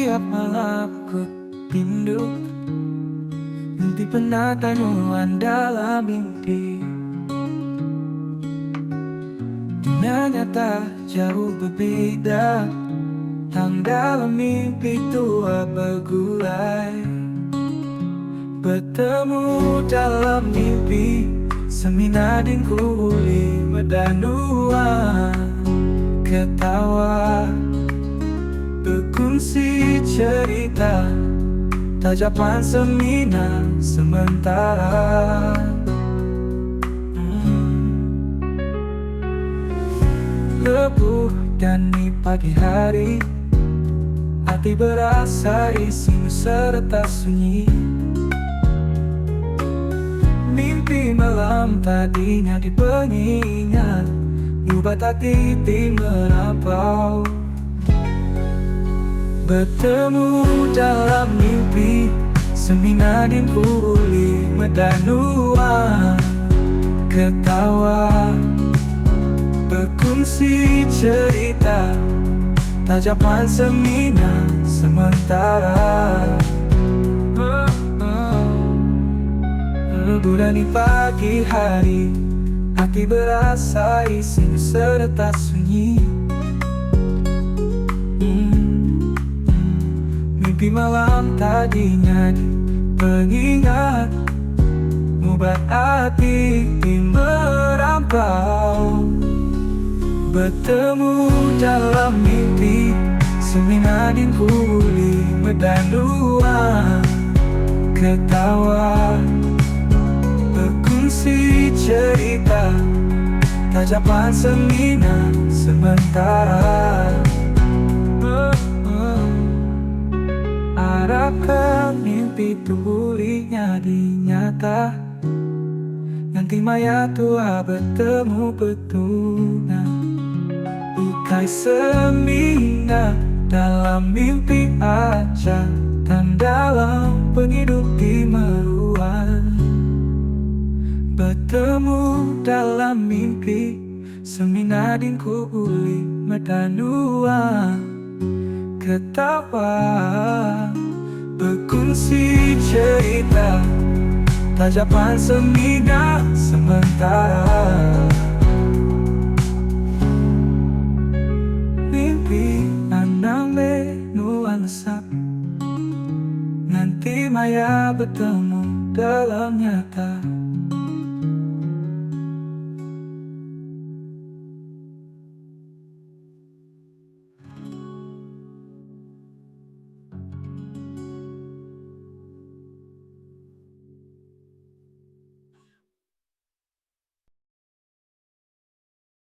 Setiap malam ku rindu mimpi penatanuan dalam mimpi. Dunia nyata jauh berbeda, yang dalam mimpi tua bergulai. Bertemu dalam mimpi, seminading kuli medanua. Ketawa, berkongsi cerita, tajapan semina sementara. Lebuh dan di pagi hari, hati berasa isimu serta sunyi. Mimpi malam tadinya di pengingat, nubat hati merampau. Bertemu dalam mimpi, seminading kuli medanua. Ketawa, berkongsi cerita, tajapan semina sementara. Bulan di pagi hari, hati berasa isimu serta sunyi. Mimpi malam tadinya di pengingat, mubat hati merampau. Bertemu dalam mimpi, seminading kuli medanua. Ketawa, berkongsi cerita, tajapan semina sementara. Harapkan mimpi tulinya dinyata, nanti maya tua bertemu betuna. Bukai semina dalam mimpi aja, dan dalam penghidupi meruan. Bertemu dalam mimpi, seminading kuli medanua. Ketawa, berkongsi cerita, tajapan semina sementara.